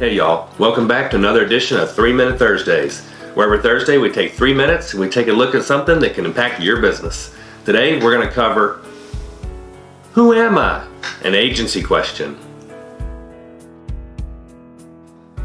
Hey y'all, welcome back to another edition of 3 Minute Thursdays, where every Thursday we take 3 minutes and we take a look at something that can impact your business. Today we're going to cover, who am I? An agency question.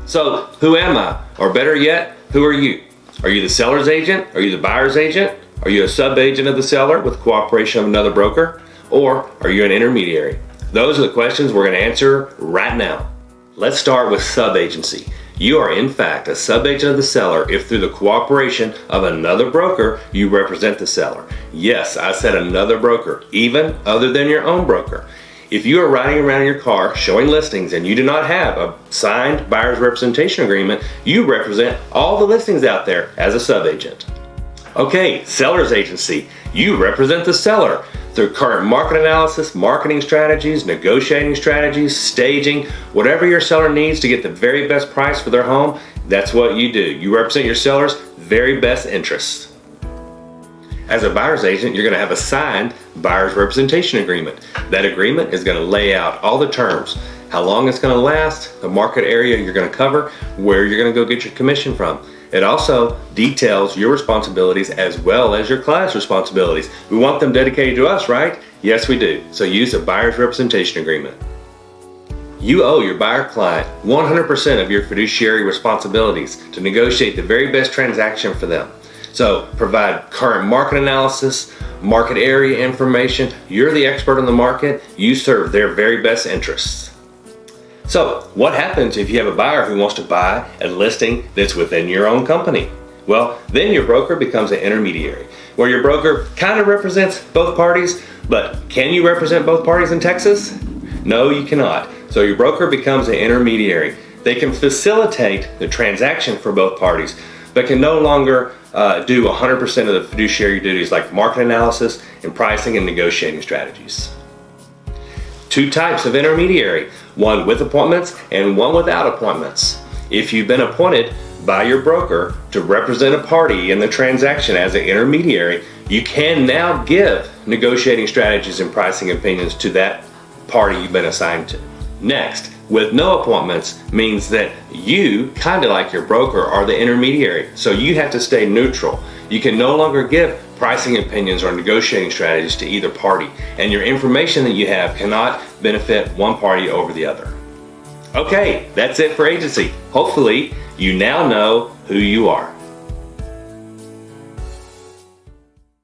So, who am I? Or better yet, who are you? Are you the seller's agent? Are you the buyer's agent? Are you a sub-agent of the seller with cooperation of another broker? Or are you an intermediary? Those are the questions we're going to answer right now. Let's start with sub-agency. You are in fact a sub-agent of the seller if through the cooperation of another broker you represent the seller. Yes, I said another broker, even other than your own broker. If you are riding around in your car showing listings and you do not have a signed buyer's representation agreement, you represent all the listings out there as a sub-agent. Okay, seller's agency. You represent the seller through current market analysis, marketing strategies, negotiating strategies, staging, whatever your seller needs to get the very best price for their home, that's what you do. You represent your seller's very best interests. As a buyer's agent, you're going to have a signed buyer's representation agreement. That agreement is going to lay out all the terms, how long it's going to last, the market area you're going to cover, where you're going to go get your commission from. It also details your responsibilities as well as your client's responsibilities. We want them dedicated to us, right? Yes, we do. So use a buyer's representation agreement. You owe your buyer client 100% of your fiduciary responsibilities to negotiate the very best transaction for them. So provide current market analysis, market area information. You're the expert on the market. You serve their very best interests. So what happens if you have a buyer who wants to buy a listing that's within your own company? Well, then your broker becomes an intermediary, where your broker kind of represents both parties, but can you represent both parties in Texas? No, you cannot. So your broker becomes an intermediary. They can facilitate the transaction for both parties, but can no longer do 100% of the fiduciary duties like market analysis and pricing and negotiating strategies. Two types of intermediary, one with appointments and one without appointments. If you've been appointed by your broker to represent a party in the transaction as an intermediary, you can now give negotiating strategies and pricing opinions to that party you've been assigned to. Next, with no appointments means that you, kind of like your broker, are the intermediary, so you have to stay neutral. You can no longer give pricing opinions or negotiating strategies to either party, and your information that you have cannot benefit one party over the other. Okay, that's it for agency. Hopefully, you now know who you are.